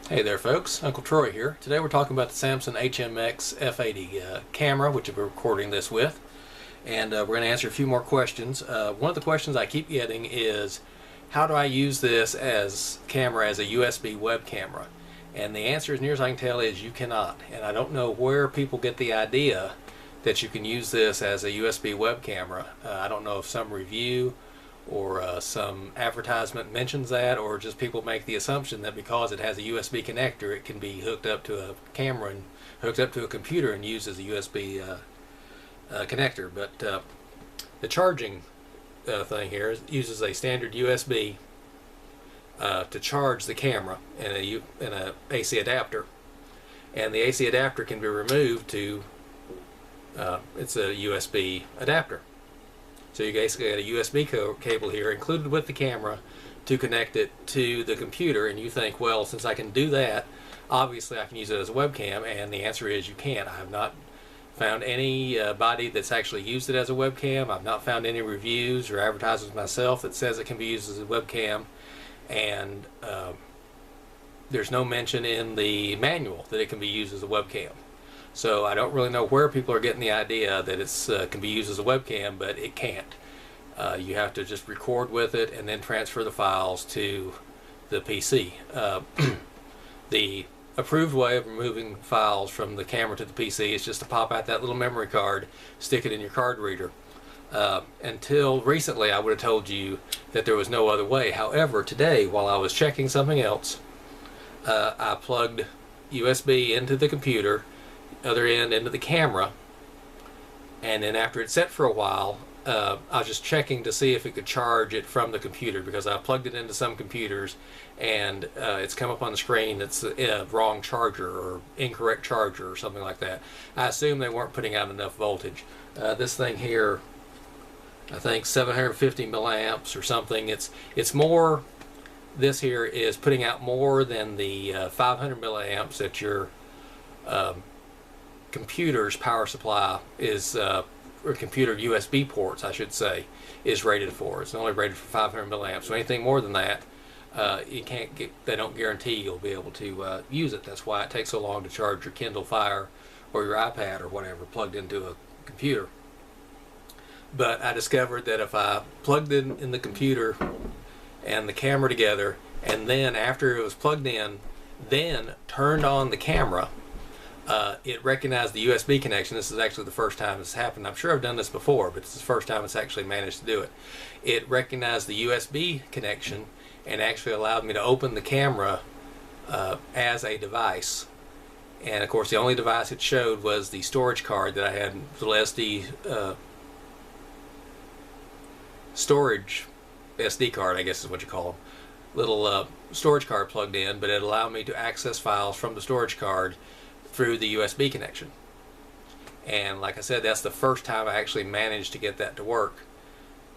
Hey there folks, Uncle Troy here. Today we're talking about the Samsung HMX-F80 camera, which we're recording this with. And we're going to answer a few more questions. One of the questions I keep getting is, how do I use this as camera as a USB web camera? And the answer, as near as I can tell, is you cannot. And I don't know where people get the idea that you can use this as a USB web camera. I don't know if some review or some advertisement mentions that, or just people make the assumption that because it has a USB connector it can be hooked up to a camera and hooked up to a computer and used as a USB connector. But the charging thing here uses a standard USB to charge the camera in a AC adapter, and the AC adapter can be removed to it's a USB adapter. So you basically got a USB cable here included with the camera to connect it to the computer, and you think, well, since I can do that, obviously I can use it as a webcam, and the answer is you can't. I have not found anybody that's actually used it as a webcam. I've not found any reviews or advertisements myself that says it can be used as a webcam, and there's no mention in the manual that it can be used as a webcam. So I don't really know where people are getting the idea that it can be used as a webcam, but it can't. You have to just record with it and then transfer the files to the PC. The approved way of removing files from the camera to the PC is just to pop out that little memory card, stick it in your card reader. Until recently I would have told you that there was no other way. However, today while I was checking something else, I plugged USB into the computer, other end into the camera, and then after it's set for a while, I was just checking to see if it could charge it from the computer, because I plugged it into some computers and it's come up on the screen it's a wrong charger or incorrect charger or something like that. I assume they weren't putting out enough voltage. This thing here, I think 750 milliamps or something. It's more, this here is putting out more than the 500 milliamps that your computer's power supply is, or computer USB ports I should say, is rated for. It's only rated for 500 milliamps. So anything more than that, you can't get, they don't guarantee you'll be able to use it. That's why it takes so long to charge your Kindle Fire or your iPad or whatever plugged into a computer. But I discovered that if I plugged in the computer and the camera together, and then after it was plugged in, then turned on the camera, it recognized the USB connection. This is actually the first time this happened. I'm sure I've done this before, but it's the first time it's actually managed to do it. It recognized the USB connection and actually allowed me to open the camera as a device. And of course the only device it showed was the storage card that I had, the SD storage SD card, I guess is what you call them. Little storage card plugged in, but it allowed me to access files from the storage card through the USB connection. And like I said, that's the first time I actually managed to get that to work.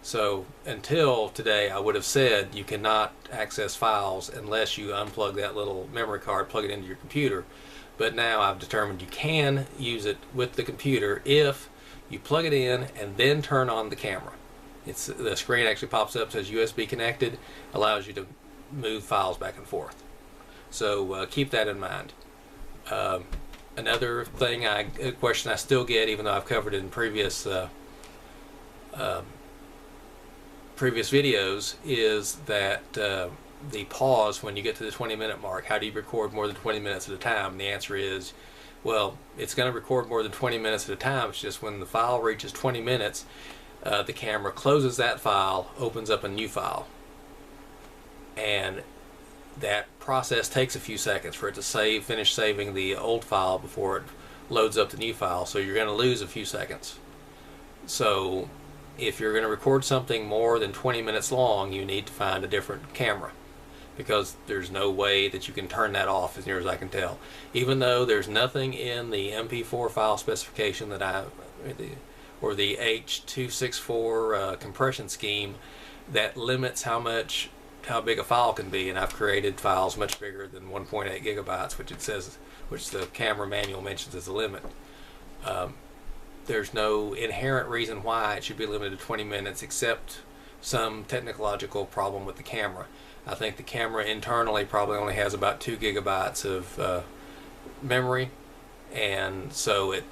So until today I would have said you cannot access files unless you unplug that little memory card, plug it into your computer. But now I've determined you can use it with the computer if you plug it in and then turn on the camera. The screen actually pops up, says USB connected, allows you to move files back and forth. So keep that in mind. Another thing, a question I still get, even though I've covered it in previous videos, is that the pause when you get to the 20-minute mark. How do you record more than 20 minutes at a time? And the answer is, well, it's going to record more than 20 minutes at a time. It's just when the file reaches 20 minutes, the camera closes that file, opens up a new file, and that process takes a few seconds for it to finish saving the old file before it loads up the new file. So you're going to lose a few seconds. So if you're going to record something more than 20 minutes long, you need to find a different camera, because there's no way that you can turn that off, as near as I can tell. Even though there's nothing in the MP4 file specification that or the H.264 compression scheme that limits how big a file can be, and I've created files much bigger than 1.8 gigabytes, which the camera manual mentions as a limit. There's no inherent reason why it should be limited to 20 minutes except some technological problem with the camera. I think the camera internally probably only has about 2 gigabytes of memory, and so it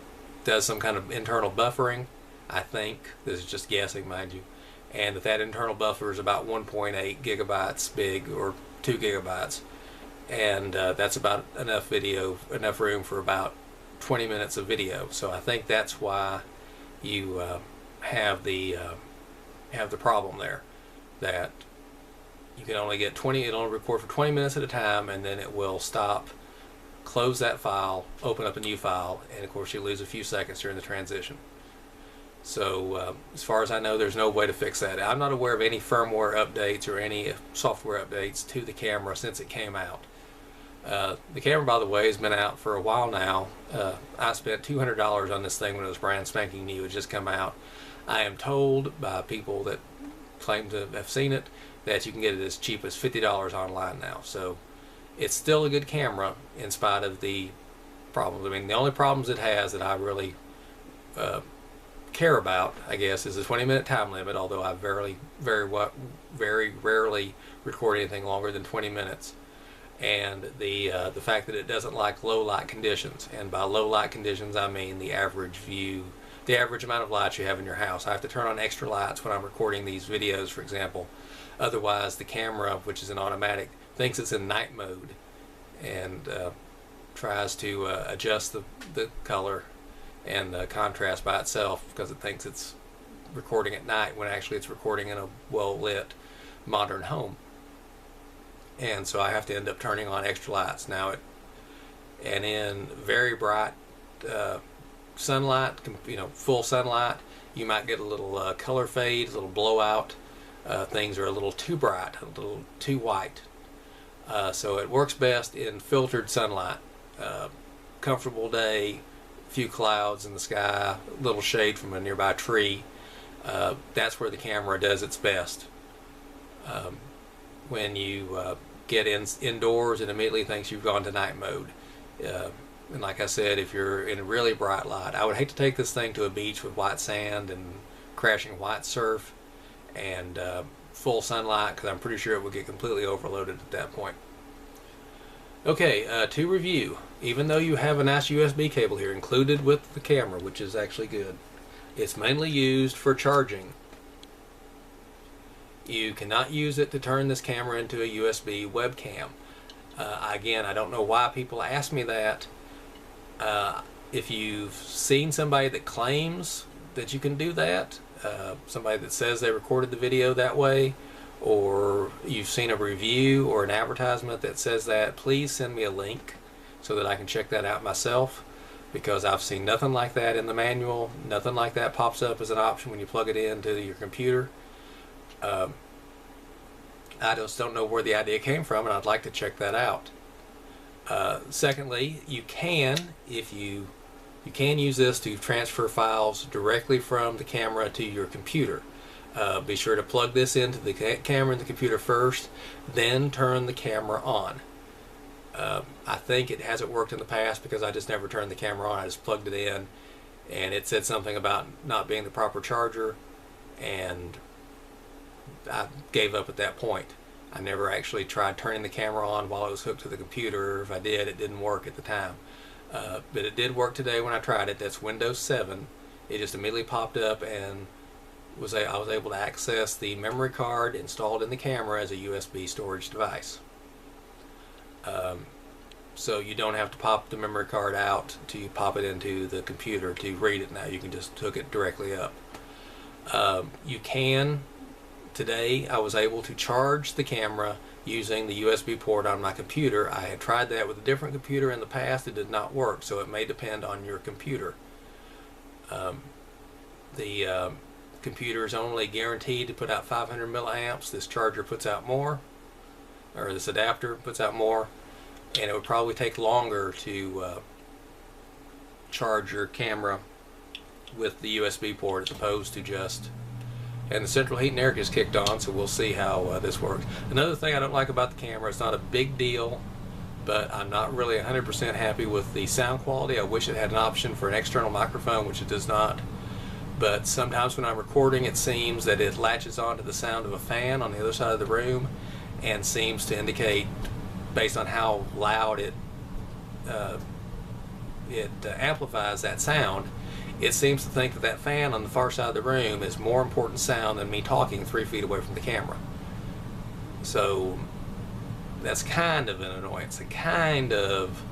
does some kind of internal buffering. I think this is just guessing, mind you, and that internal buffer is about 1.8 gigabytes big, or 2 gigabytes, and that's about enough room for about 20 minutes of video. So I think that's why you have the problem there, that you can only get 20. It'll only record for 20 minutes at a time, and then it will stop, close that file, open up a new file, and of course you lose a few seconds during the transition. So as far as I know, there's no way to fix that. I'm not aware of any firmware updates or any software updates to the camera since it came out. The camera, by the way, has been out for a while now. I spent $200 on this thing when it was brand spanking new. It just come out. I am told by people that claim to have seen it that you can get it as cheap as $50 online now. So it's still a good camera in spite of the problems. I mean, the only problems it has that I really care about, I guess, is the 20-minute time limit, although I very rarely record anything longer than 20 minutes. And the fact that it doesn't like low light conditions, and by low light conditions I mean the average amount of lights you have in your house. I have to turn on extra lights when I'm recording these videos, for example. Otherwise the camera, which is an automatic, thinks it's in night mode and tries to adjust the color and contrast by itself, because it thinks it's recording at night when actually it's recording in a well-lit modern home. And so I have to end up turning on extra lights. Now, and in very bright sunlight, full sunlight, you might get a little color fade, a little blowout. Things are a little too bright, a little too white. So it works best in filtered sunlight. Comfortable day, few clouds in the sky, a little shade from a nearby tree. That's where the camera does its best. When you get indoors, it immediately thinks you've gone to night mode. And like I said, if you're in a really bright light, I would hate to take this thing to a beach with white sand and crashing white surf and full sunlight, because I'm pretty sure it would get completely overloaded at that point. Okay, to review, even though you have a nice USB cable here included with the camera, which is actually good, it's mainly used for charging. You cannot use it to turn this camera into a USB webcam. Again, I don't know why people ask me that. If you've seen somebody that claims that you can do that, somebody that says they recorded the video that way, or you've seen a review or an advertisement that says that, please send me a link so that I can check that out myself, because I've seen nothing like that in the manual. Nothing like that pops up as an option when you plug it into your computer. I just don't know where the idea came from, and I'd like to check that out. Secondly, you can use this to transfer files directly from the camera to your computer. Be sure to plug this into the camera and the computer first, then turn the camera on. I think it hasn't worked in the past because I just never turned the camera on. I just plugged it in, and it said something about not being the proper charger, and I gave up at that point. I never actually tried turning the camera on while it was hooked to the computer. If I did, it didn't work at the time. But it did work today when I tried it. That's Windows 7. It just immediately popped up, and I was able to access the memory card installed in the camera as a USB storage device. So you don't have to pop the memory card out to pop it into the computer to read it now. You can just hook it directly up. You can, today I was able to charge the camera using the USB port on my computer. I had tried that with a different computer in the past. It did not work, so it may depend on your computer. The computer is only guaranteed to put out 500 milliamps. This charger puts out more, or this adapter puts out more, and it would probably take longer to charge your camera with the USB port as opposed to just... And the central heat and air just kicked on, so we'll see how this works. Another thing I don't like about the camera, it's not a big deal, but I'm not really 100% happy with the sound quality. I wish it had an option for an external microphone, which it does not. But sometimes when I'm recording, it seems that it latches onto the sound of a fan on the other side of the room, and seems to indicate, based on how loud it amplifies that sound, it seems to think that that fan on the far side of the room is more important sound than me talking 3 feet away from the camera. So that's kind of an annoyance, a kind of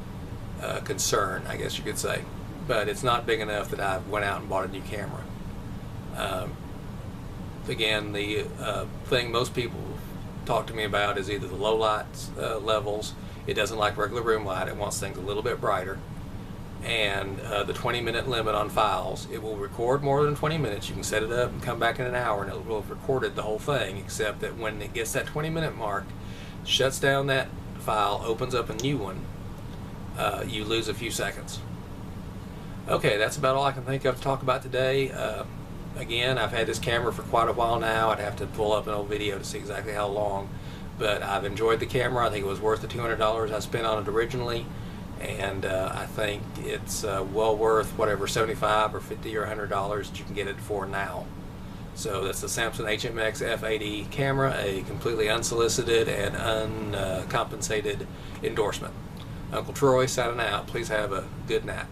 concern, I guess you could say. But it's not big enough that I went out and bought a new camera. Again, the thing most people talk to me about is either the low light levels. It doesn't like regular room light. It wants things a little bit brighter. And the 20-minute limit on files. It will record more than 20 minutes. You can set it up and come back in an hour and it will have recorded the whole thing, except that when it gets that 20-minute mark, shuts down that file, opens up a new one, you lose a few seconds. Okay, that's about all I can think of to talk about today. Again, I've had this camera for quite a while now. I'd have to pull up an old video to see exactly how long, but I've enjoyed the camera. I think it was worth the $200 I spent on it originally, and I think it's well worth whatever $75 or $50 or $100 that you can get it for now. So that's the Samsung HMX-F80 camera, a completely unsolicited and uncompensated endorsement. Uncle Troy signing out. Please have a good night.